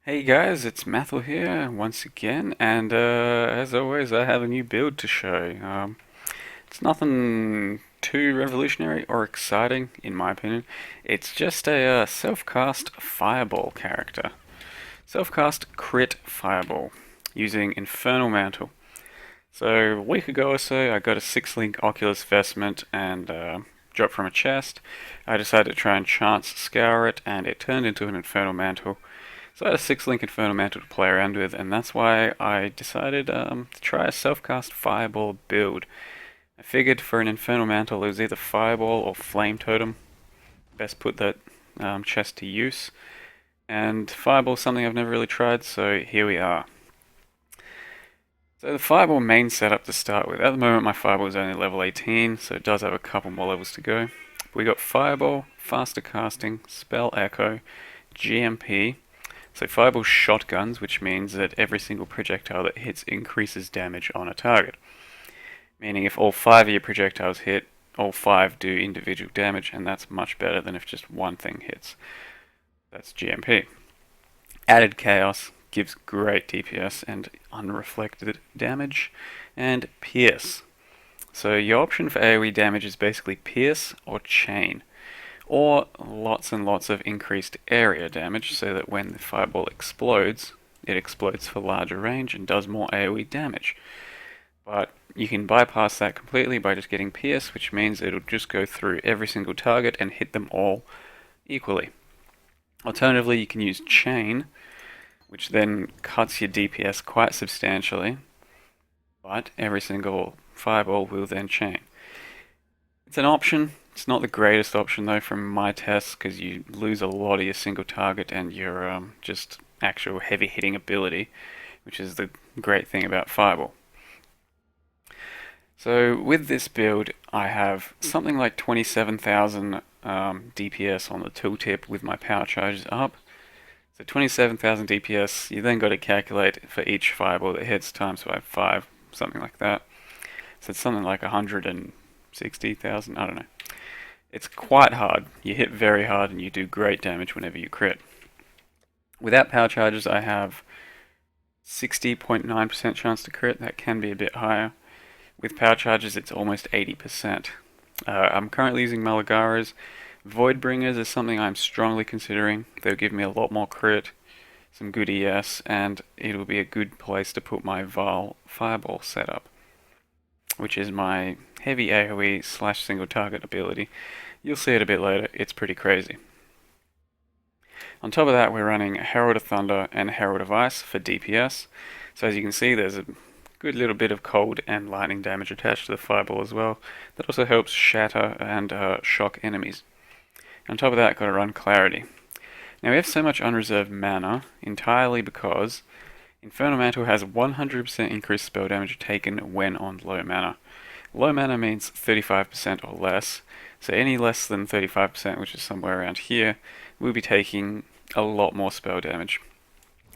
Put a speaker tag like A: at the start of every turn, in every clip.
A: Hey guys, it's Mathel here once again, and as always, I have a new build to show. It's nothing too revolutionary or exciting, in my opinion. It's just a self-cast fireball character. Self-cast crit fireball using Infernal Mantle. So a week ago or so, I got a 6-link Oculus vestment and dropped from a chest. I decided to try and chance scour it, and it turned into an Infernal Mantle. So I had a 6-link Infernal Mantle to play around with, and that's why I decided to try a self-cast Fireball build. I figured for an Infernal Mantle it was either Fireball or Flame Totem. Best put that chest to use. And Fireball's something I've never really tried, so here we are. So the Fireball main setup to start with. At the moment my Fireball is only level 18, so it does have a couple more levels to go. We got Fireball, Faster Casting, Spell Echo, GMP. So Fireball shotguns, which means that every single projectile that hits increases damage on a target. Meaning if all 5 of your projectiles hit, all 5 do individual damage, and that's much better than if just one thing hits. That's GMP. Added Chaos gives great DPS and unreflected damage, and Pierce. So your option for AoE damage is basically Pierce or Chain, or lots and lots of increased area damage so that when the fireball explodes, it explodes for larger range and does more AoE damage. But you can bypass that completely by just getting Pierce, which means it'll just go through every single target and hit them all equally. Alternatively, you can use Chain, which then cuts your DPS quite substantially, but every single fireball will then chain. It's an option. It's not the greatest option though from my tests because you lose a lot of your single target and your just actual heavy hitting ability, which is the great thing about Fireball. So with this build, I have something like 27,000 DPS on the tooltip with my power charges up. So 27,000 DPS, you then got to calculate for each fireball that hits times by 5, something like that. So it's something like 160,000, I don't know. It's quite hard. You hit very hard and you do great damage whenever you crit. Without power charges, I have 60.9% chance to crit. That can be a bit higher. With power charges, it's almost 80%. I'm currently using Malagaras. Voidbringers is something I'm strongly considering. They'll give me a lot more crit, some good ES, and it'll be a good place to put my Val Fireball setup, which is my heavy AoE slash single target ability. You'll see it a bit later, it's pretty crazy. On top of that, we're running Herald of Thunder and Herald of Ice for DPS. So as you can see, there's a good little bit of cold and lightning damage attached to the fireball as well. That also helps shatter and shock enemies. On top of that, got to run Clarity. Now we have so much unreserved mana entirely because Infernal Mantle has 100% increased spell damage taken when on low mana. Low mana means 35% or less, so any less than 35%, which is somewhere around here, we'll be taking a lot more spell damage.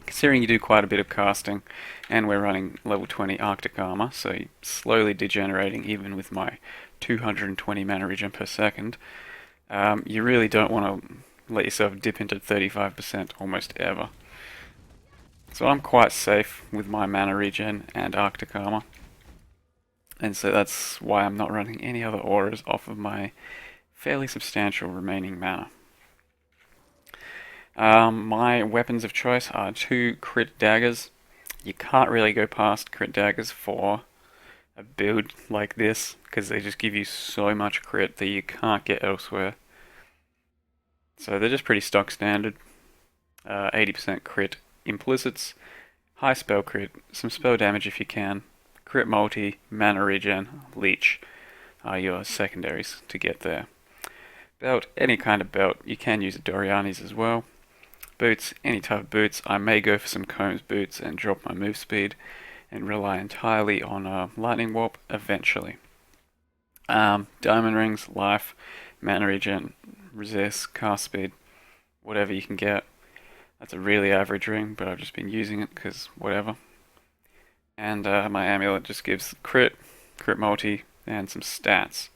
A: Considering you do quite a bit of casting, and we're running level 20 Arctic Armor, so slowly degenerating even with my 220 mana regen per second, you really don't want to let yourself dip into 35% almost ever. So I'm quite safe with my mana regen and Arctic Armor. And so that's why I'm not running any other auras off of my fairly substantial remaining mana. My weapons of choice are 2 crit daggers. You can't really go past crit daggers for a build like this because they just give you so much crit that you can't get elsewhere. So they're just pretty stock standard. 80% crit implicits, high spell crit, some spell damage if you can, crit multi, mana regen, leech are your secondaries to get there. Belt, any kind of belt. You can use a Doriani's as well. Boots, any type of boots. I may go for some Combs boots and drop my move speed and rely entirely on Lightning Warp eventually. Diamond rings, life, mana regen, resist, cast speed, whatever you can get. That's a really average ring, but I've just been using it because whatever. And my amulet just gives crit multi, and some stats,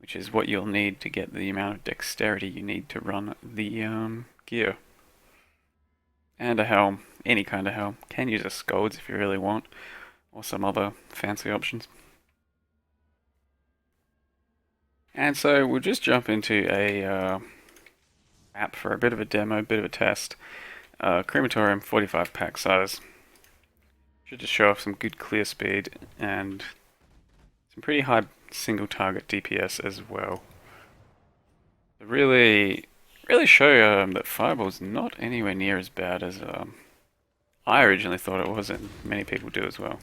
A: which is what you'll need to get the amount of dexterity you need to run the gear. And a helm. Any kind of helm. Can use a scolds if you really want. Or some other fancy options. And so we'll just jump into a map for a bit of a demo, bit of a test. Crematorium, 45 pack size. Should just show off some good clear speed and some pretty high single target DPS as well. Really, really show that Fireball's not anywhere near as bad as I originally thought it was, and many people do as well.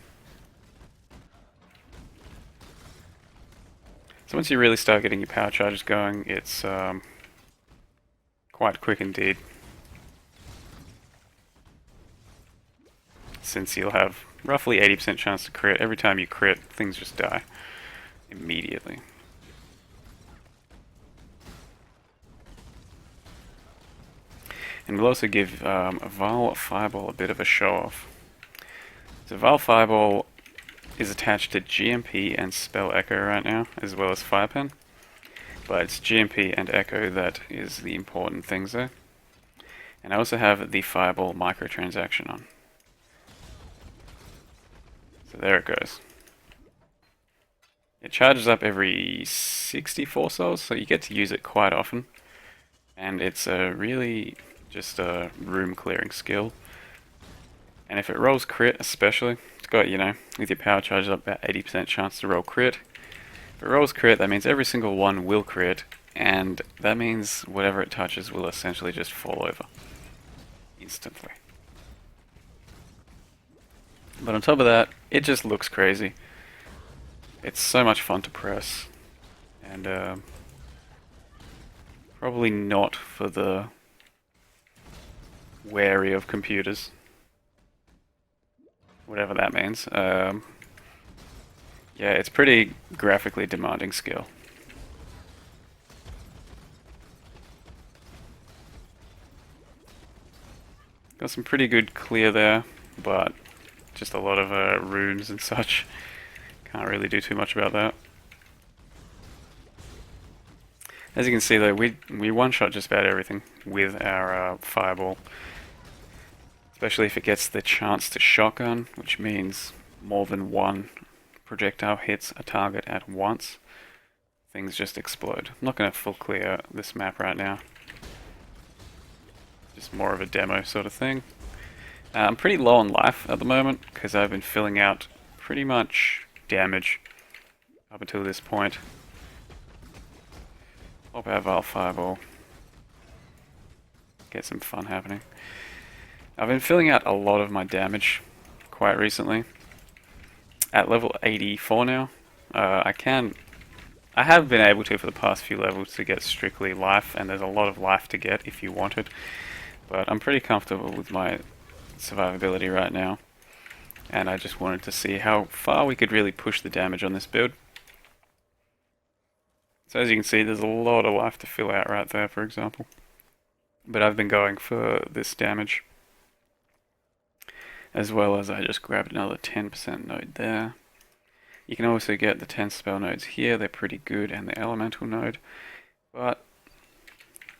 A: So once you really start getting your power charges going, it's quite quick indeed. Since you'll have roughly 80% chance to crit. Every time you crit, things just die immediately. And we'll also give a Vile Fireball a bit of a show off. So Vile Fireball is attached to GMP and Spell Echo right now, as well as Fire Pen. But it's GMP and Echo that is the important things there. And I also have the Fireball microtransaction on. So there it goes. It charges up every 64 souls, so you get to use it quite often. And it's a really just a room clearing skill. And if it rolls crit especially, it's got, you know, with your power charges up about 80% chance to roll crit. If it rolls crit, that means every single one will crit, and that means whatever it touches will essentially just fall over. Instantly. But on top of that, it just looks crazy. It's so much fun to press. And probably not for the wary of computers. Whatever that means. Yeah, it's pretty graphically demanding skill. Got some pretty good clear there, but just a lot of runes and such. Can't really do too much about that. As you can see though, we one-shot just about everything with our Fireball. Especially if it gets the chance to shotgun, which means more than one projectile hits a target at once. Things just explode. I'm not going to full clear this map right now. Just more of a demo sort of thing. I'm pretty low on life at the moment, because I've been filling out pretty much damage up until this point. Pop our Vile Fireball. Get some fun happening. I've been filling out a lot of my damage quite recently. At level 84 now, I have been able to for the past few levels to get strictly life, and there's a lot of life to get if you want it. But I'm pretty comfortable with my survivability right now, and I just wanted to see how far we could really push the damage on this build. So as you can see, there's a lot of life to fill out right there, for example. But I've been going for this damage, as well as I just grabbed another 10% node there. You can also get the 10 spell nodes here, they're pretty good, and the elemental node, but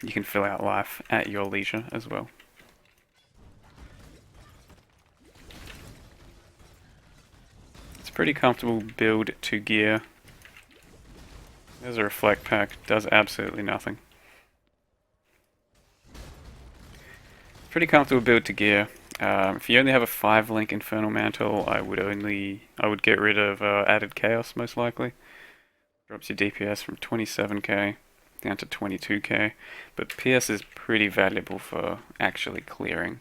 A: you can fill out life at your leisure as well. It's a pretty comfortable build to gear. There's a reflect pack, does absolutely nothing. Pretty comfortable build to gear. If you only have a 5-link Infernal Mantle, I would get rid of added Chaos most likely. Drops your DPS from 27k down to 22k, but PS is pretty valuable for actually clearing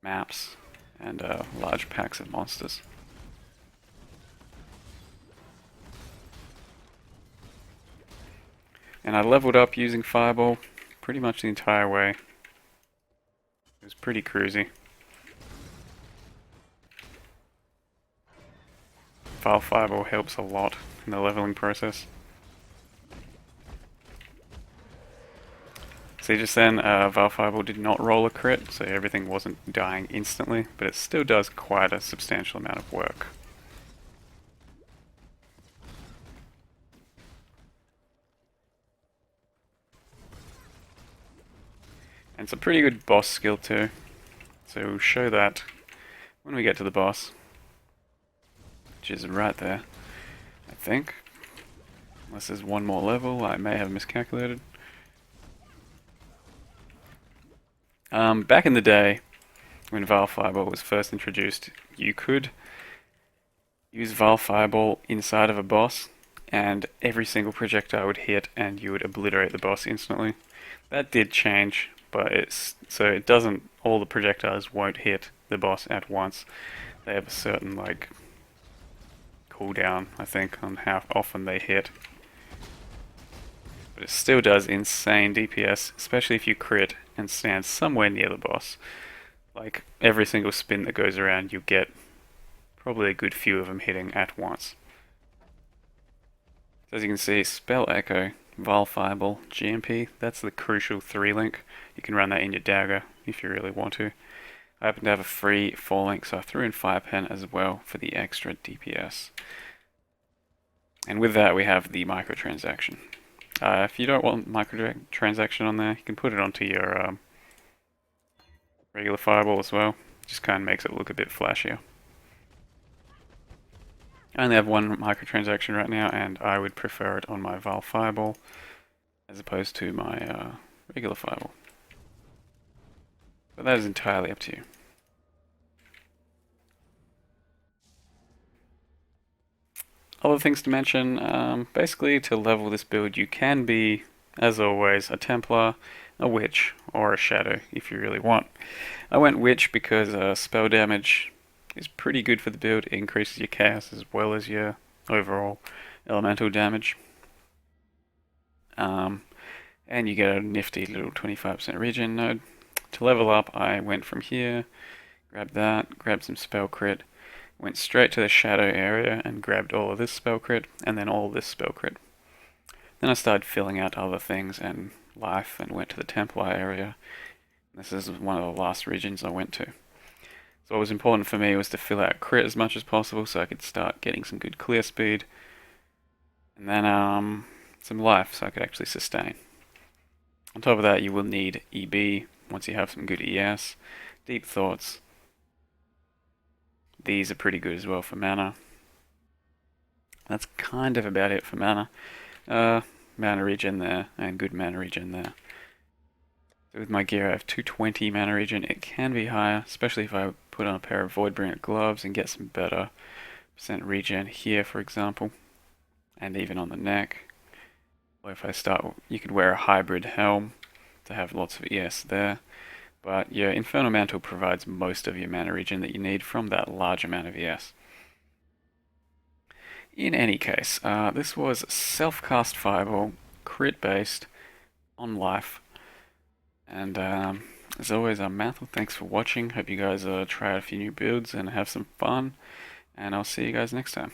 A: maps and large packs of monsters. And I leveled up using Fireball pretty much the entire way. It was pretty cruisy. Vile Fireball helps a lot in the leveling process. See, just then, Vile Fireball did not roll a crit, so everything wasn't dying instantly, but it still does quite a substantial amount of work. And it's a pretty good boss skill too. So we'll show that when we get to the boss, which is right there, I think. Unless there's one more level, I may have miscalculated. Back in the day, when Vile Fireball was first introduced, you could use Vile Fireball inside of a boss, and every single projectile would hit, and you would obliterate the boss instantly. That did change, but it doesn't. All the projectiles won't hit the boss at once. They have a certain cooldown, I think, on how often they hit. But it still does insane DPS, especially if you crit and stand somewhere near the boss. Like every single spin that goes around, you get probably a good few of them hitting at once. So as you can see, Spell Echo, Vile Fireball, GMP, that's the crucial 3-link. You can run that in your dagger if you really want to. I happen to have a free 4-link, so I threw in 5-pen as well for the extra DPS. And with that, we have the microtransaction. If you don't want microtransaction on there, you can put it onto your regular fireball as well. Just kind of makes it look a bit flashier. I only have one microtransaction right now, and I would prefer it on my Vile Fireball as opposed to my regular Fireball. But that is entirely up to you. Other things to mention, basically to level this build you can be, as always, a Templar, a Witch, or a Shadow if you really want. I went Witch because spell damage is pretty good for the build. It increases your chaos as well as your overall elemental damage. And you get a nifty little 25% regen node. To level up, I went from here, grabbed that, grabbed some spell crit, went straight to the shadow area and grabbed all of this spell crit, and then all of this spell crit. Then I started filling out other things and life and went to the Templar area. This is one of the last regions I went to. So what was important for me was to fill out crit as much as possible so I could start getting some good clear speed. And then some life so I could actually sustain. On top of that, you will need EB once you have some good ES. Deep Thoughts. These are pretty good as well for mana. That's kind of about it for mana. Mana regen there, and good mana regen there. So with my gear I have 220 mana regen. It can be higher, especially if I put on a pair of Voidbringer gloves and get some better percent regen here, for example. And even on the neck. Or if I start, you could wear a hybrid helm to have lots of ES there. But your Infernal Mantle provides most of your mana regen that you need from that large amount of ES. In any case, this was Selfcast Fireball, crit based, on life. And as always, I'm Mantle. Thanks for watching. Hope you guys try out a few new builds and have some fun. And I'll see you guys next time.